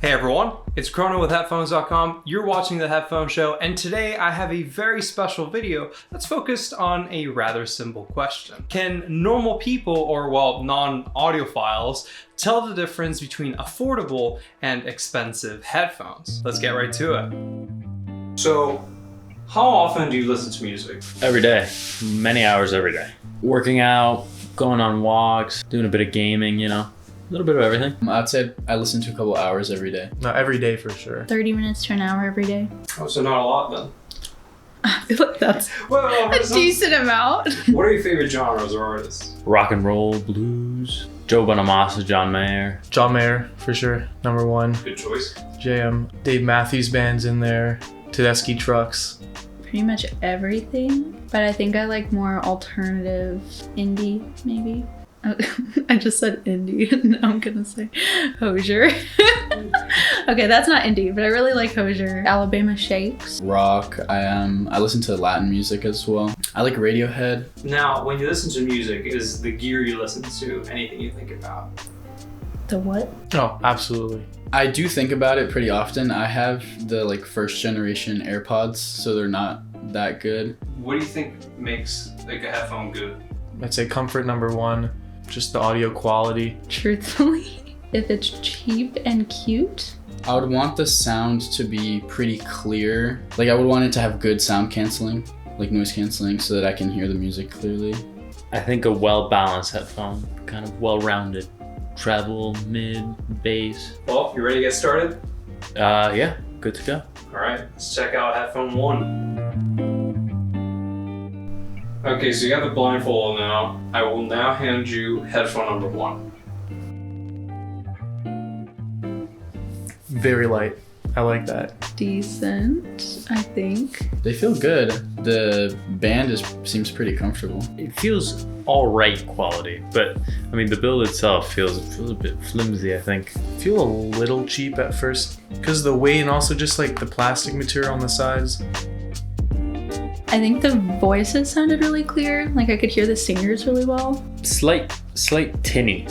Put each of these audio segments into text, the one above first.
Hey everyone, it's Chrono with Headphones.com. You're watching The Headphone Show, and today I have a very special video that's focused on a rather simple question. Can normal people, or well, non-audiophiles, tell the difference between affordable and expensive headphones? Let's get right to it. So, how often do you listen to music? Every day. Many hours every day. Working out, going on walks, doing a bit of gaming, a little bit of everything. I'd say I listen to a couple hours every day. No, every day for sure. 30 minutes to an hour every day. Oh, so not a lot then. I feel like that's a decent amount. What are your favorite genres or artists? Rock and roll, blues, Joe Bonamassa, John Mayer. John Mayer for sure, number one. Good choice. JM, Dave Matthews Band's in there. Tedeschi Trucks. Pretty much everything, but I think I like more alternative indie, maybe. I just said indie, and now I'm gonna say Hozier. Okay, that's not indie, but I really like Hozier. Alabama Shakes. Rock. I listen to Latin music as well. I like Radiohead. Now, when you listen to music, is the gear you listen to anything you think about? The what? Oh, absolutely. I do think about it pretty often. I have the first generation AirPods, so they're not that good. What do you think makes a headphone good? I'd say comfort number one, just the audio quality. Truthfully, if it's cheap and cute. I would want the sound to be pretty clear. I would want it to have good sound canceling, noise canceling, so that I can hear the music clearly. I think a well-balanced headphone, kind of well-rounded. Treble, mid, bass. Well, you ready to get started? Yeah, good to go. All right, let's check out headphone one. Okay, so you got the blindfold now. I will now hand you headphone number one. Very light. I like that. Decent, I think. They feel good. The band seems pretty comfortable. It feels all right quality, but I mean the build itself feels a bit flimsy, I think. Feel a little cheap at first because of the weight and also just the plastic material on the sides. I think the voices sounded really clear. I could hear the singers really well. Slight tinny.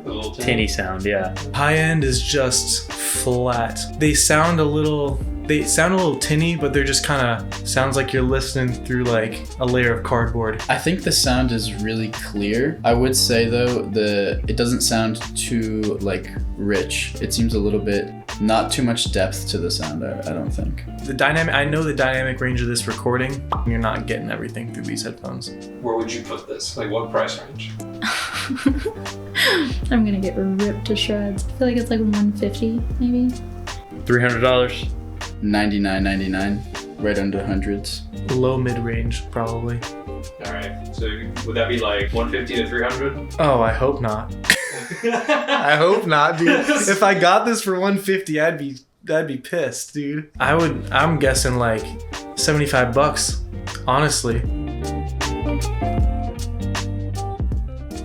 A little Tinny sound, yeah. High end is just flat. They sound a little tinny, but they're just kind of sounds like you're listening through a layer of cardboard. I think the sound is really clear. I would say though, it doesn't sound too rich. It seems a little bit, not too much depth to the sound, I don't think. I know the dynamic range of this recording. You're not getting everything through these headphones. Where would you put this? What price range? I'm gonna get ripped to shreds. I feel like it's $150 maybe. $300. $99.99, right under hundreds. Low mid-range, probably. All right, so would that be 150 to 300? Oh, I hope not. I hope not, dude. If I got this for 150, I'd be pissed, dude. I'm guessing $75, honestly.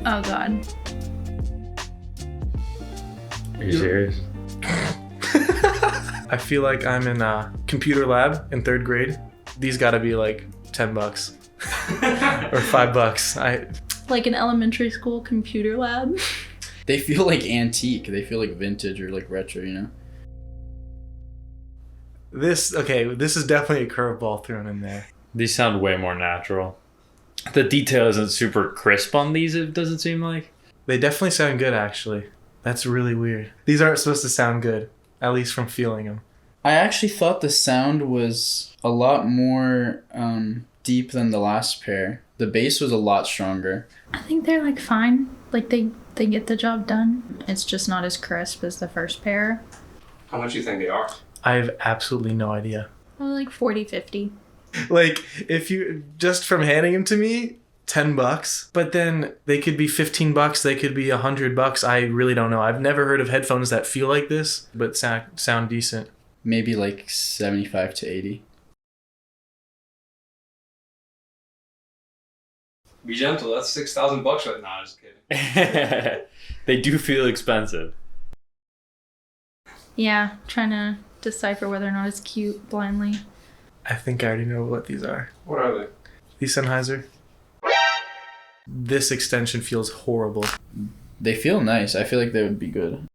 Oh god. Are you serious? I feel like I'm in a computer lab in 3rd grade. These gotta be $10 or $5. Like an elementary school computer lab. They feel antique. They feel vintage or retro, This is definitely a curveball thrown in there. These sound way more natural. The detail isn't super crisp on these, it doesn't seem like. They definitely sound good, actually. That's really weird. These aren't supposed to sound good, at least from feeling them. I actually thought the sound was a lot more deep than the last pair. The bass was a lot stronger. I think they're fine. They get the job done. It's just not as crisp as the first pair. How much do you think they are? I have absolutely no idea. Well, $40, $50. If you just from handing them to me, $10, but then they could be $15, they could be $100. I really don't know. I've never heard of headphones that feel like this, but sound decent. Maybe 75 to 80. Be gentle. That's $6,000 right now. Just kidding. They do feel expensive. Yeah, trying to decipher whether or not it's cute blindly. I think I already know what these are. What are they? These Sennheiser. This extension feels horrible. They feel nice. I feel like they would be good.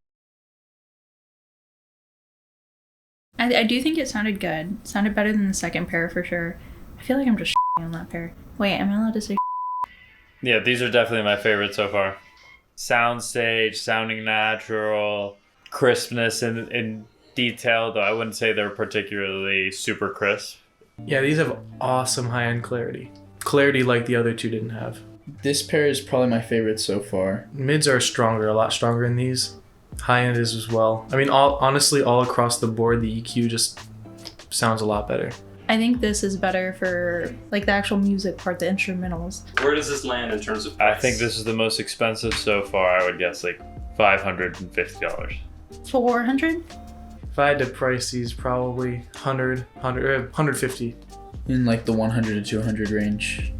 I do think it sounded good. It sounded better than the second pair for sure. I feel like I'm just on that pair. Wait, am I allowed to say? Yeah, these are definitely my favorite so far. Soundstage, sounding natural, crispness in detail, though I wouldn't say they're particularly super crisp. Yeah, these have awesome high-end clarity. Clarity like the other two didn't have. This pair is probably my favorite so far. Mids are stronger, a lot stronger in these. High-end is as well. I mean, honestly, all across the board, the EQ just sounds a lot better. I think this is better for like the actual music part, the instrumentals. Where does this land in terms of price? I think this is the most expensive so far. I would guess like $550. 400? If I had to price these, probably 150. In like the 100 to 200 range.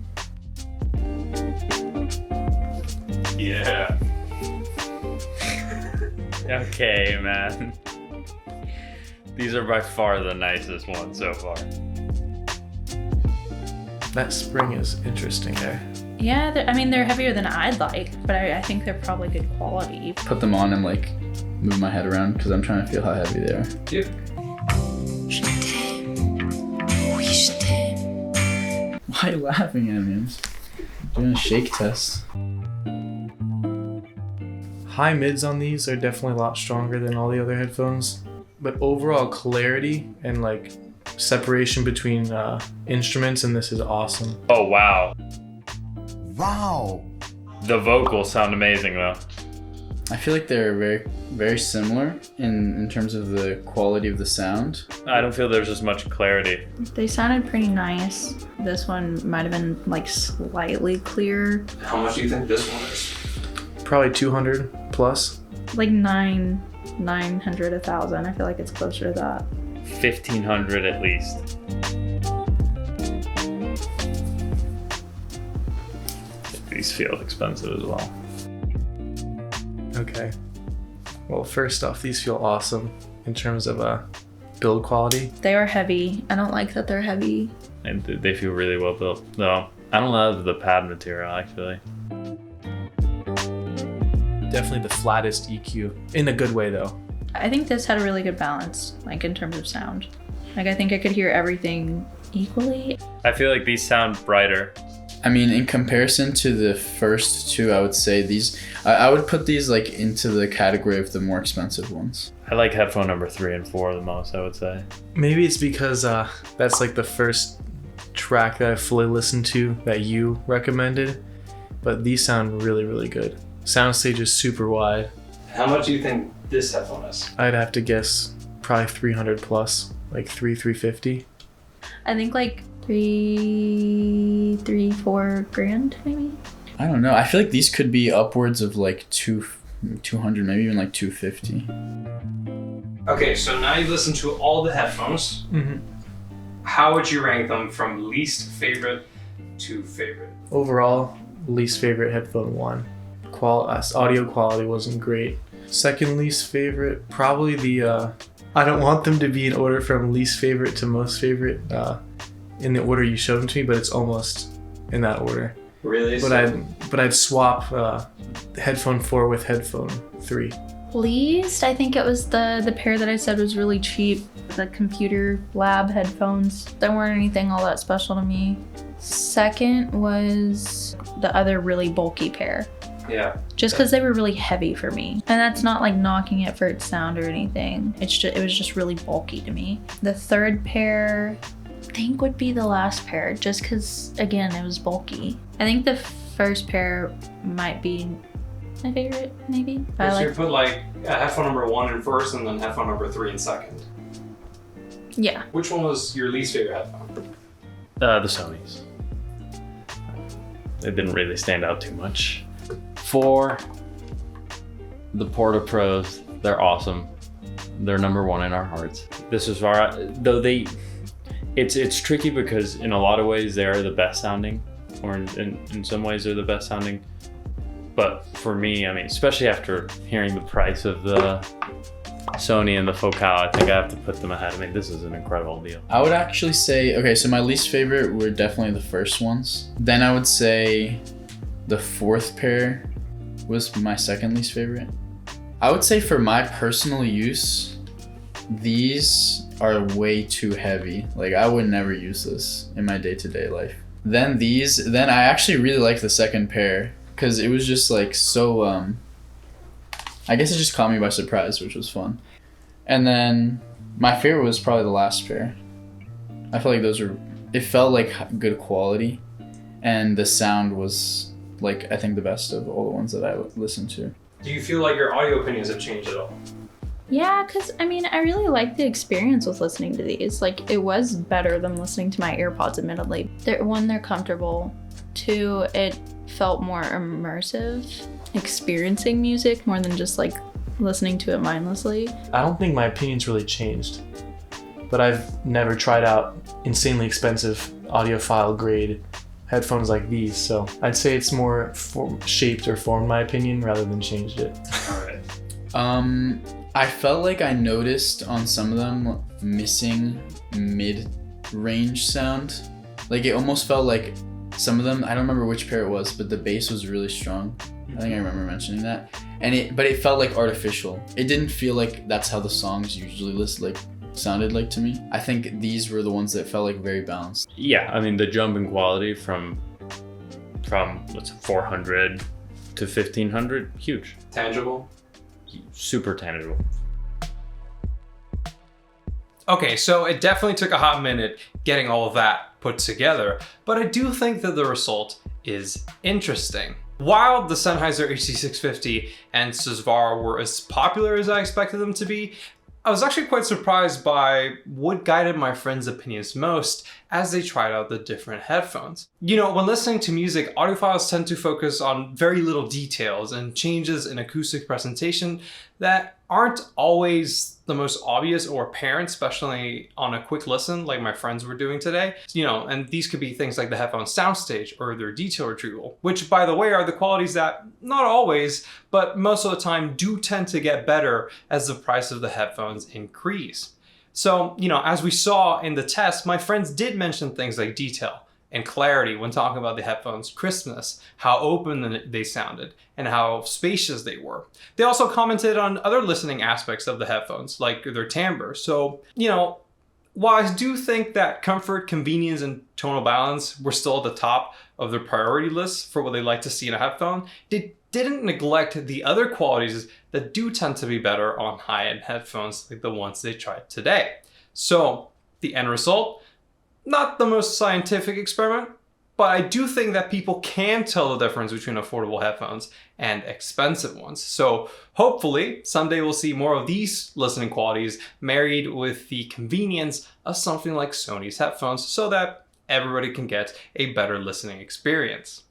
Yeah. Okay, man. These are by far the nicest ones so far. That spring is interesting there. Yeah, they're heavier than I'd like, but I think they're probably good quality. Put them on and like move my head around because I'm trying to feel how heavy they are. Yeah. Why are you laughing at me? I'm just doing a shake test. High mids on these are definitely a lot stronger than all the other headphones, but overall clarity and like separation between instruments in this is awesome. Oh, wow. Wow. The vocals sound amazing, though. I feel like they're very, very similar in terms of the quality of the sound. I don't feel there's as much clarity. They sounded pretty nice. This one might have been like slightly clearer. How much do you think this one is? Probably 200 plus. Like 900, 1,000. I feel like it's closer to that. 1,500 at least. These feel expensive as well. Okay. Well, first off, these feel awesome in terms of build quality. They are heavy. I don't like that they're heavy. And they feel really well built. No, I don't love the pad material, actually. Definitely the flattest EQ. In a good way, though. I think this had a really good balance, like in terms of sound. Like I think I could hear everything equally. I feel like these sound brighter. I mean, in comparison to the first two, I would say these, I would put these like into the category of the more expensive ones. I like headphone number 3 and 4 the most, I would say. Maybe it's because that's like the first track that I fully listened to that you recommended, but these sound really, really good. Soundstage is super wide. How much do you think this headphone is? I'd have to guess probably 300 plus, like 350. I think like 4 grand maybe. I don't know. I feel like these could be upwards of like 200, maybe even like 250. Okay, so now you listen to all the headphones. Mm-hmm. How would you rank them from least favorite to favorite? Overall, least favorite headphone 1. Audio quality wasn't great. Second least favorite, probably the I don't want them to be in order from least favorite to most favorite in the order you showed them to me, but it's almost in that order. Really? But I'd swap headphone 4 with headphone 3. Least, I think it was the pair that I said was really cheap. The computer lab headphones. They weren't anything all that special to me. Second was the other really bulky pair. Yeah. Just because they were really heavy for me. And that's not like knocking it for its sound or anything. It was just really bulky to me. The third pair, I think would be the last pair, just because, again, it was bulky. I think the first pair might be my favorite, maybe. So you put like headphone number 1 in first and then headphone number 3 in second. Yeah. Which one was your least favorite headphone? The Sonys. They didn't really stand out too much. 4, the Porta Pros. They're awesome. They're number 1 in our hearts. This is far, though it's tricky because in a lot of ways they are the best sounding, or in some ways they're the best sounding. But for me, I mean, especially after hearing the price of the Sony and the Focal, I think I have to put them ahead. I mean, this is an incredible deal. I would actually say, okay, so my least favorite were definitely the first ones. Then I would say the fourth pair was my second least favorite. I would say for my personal use, these are way too heavy. Like I would never use this in my day-to-day life. Then I actually really liked the second pair because it was just like so, I guess it just caught me by surprise, which was fun. And then my favorite was probably the last pair. I felt like it felt like good quality, and the sound was like, I think the best of all the ones that I listened to. Do you feel like your audio opinions have changed at all? Yeah, because I mean, I really liked the experience with listening to these. Like, it was better than listening to my AirPods, admittedly. They're comfortable. Two, it felt more immersive, experiencing music more than just like listening to it mindlessly. I don't think my opinions really changed, but I've never tried out insanely expensive audiophile grade headphones like these, so I'd say it's more shaped or formed my opinion rather than changed it. All right. I felt like I noticed on some of them missing mid-range sound. Like it almost felt like some of them, I don't remember which pair it was, but the bass was really strong. I think I remember mentioning that. But it felt like artificial. It didn't feel like that's how the songs usually sounded like to me. I think these were the ones that felt like very balanced. Yeah, I mean the jump in quality from what's 400 to 1500, huge. Tangible? Super tangible. Okay, so it definitely took a hot minute getting all of that put together, but I do think that the result is interesting. While the Sennheiser HC650 and Susvara were as popular as I expected them to be, I was actually quite surprised by what guided my friends' opinions most as they tried out the different headphones. You know, when listening to music, audiophiles tend to focus on very little details and changes in acoustic presentation that aren't always the most obvious or apparent, especially on a quick listen like my friends were doing today. You know, and these could be things like the headphone soundstage or their detail retrieval, which by the way are the qualities that not always, but most of the time do tend to get better as the price of the headphones increase. So, you know, as we saw in the test, my friends did mention things like detail and clarity when talking about the headphones, crispness, how open they sounded, and how spacious they were. They also commented on other listening aspects of the headphones, like their timbre. So, you know, while I do think that comfort, convenience, and tonal balance were still at the top of their priority list for what they like to see in a headphone, they didn't neglect the other qualities that do tend to be better on high-end headphones like the ones they tried today. So, the end result? Not the most scientific experiment, but I do think that people can tell the difference between affordable headphones and expensive ones. So hopefully someday we'll see more of these listening qualities married with the convenience of something like Sony's headphones so that everybody can get a better listening experience.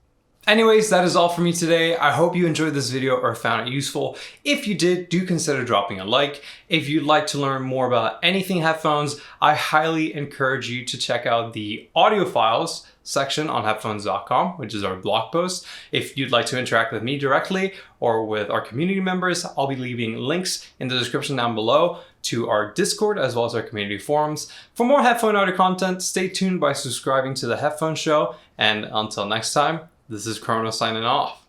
Anyways, that is all for me today. I hope you enjoyed this video or found it useful. If you did, do consider dropping a like. If you'd like to learn more about anything headphones, I highly encourage you to check out the audiophiles section on headphones.com, which is our blog post. If you'd like to interact with me directly or with our community members, I'll be leaving links in the description down below to our Discord as well as our community forums. For more headphone audio content, stay tuned by subscribing to the Headphone Show. And until next time, this is Chrono signing off.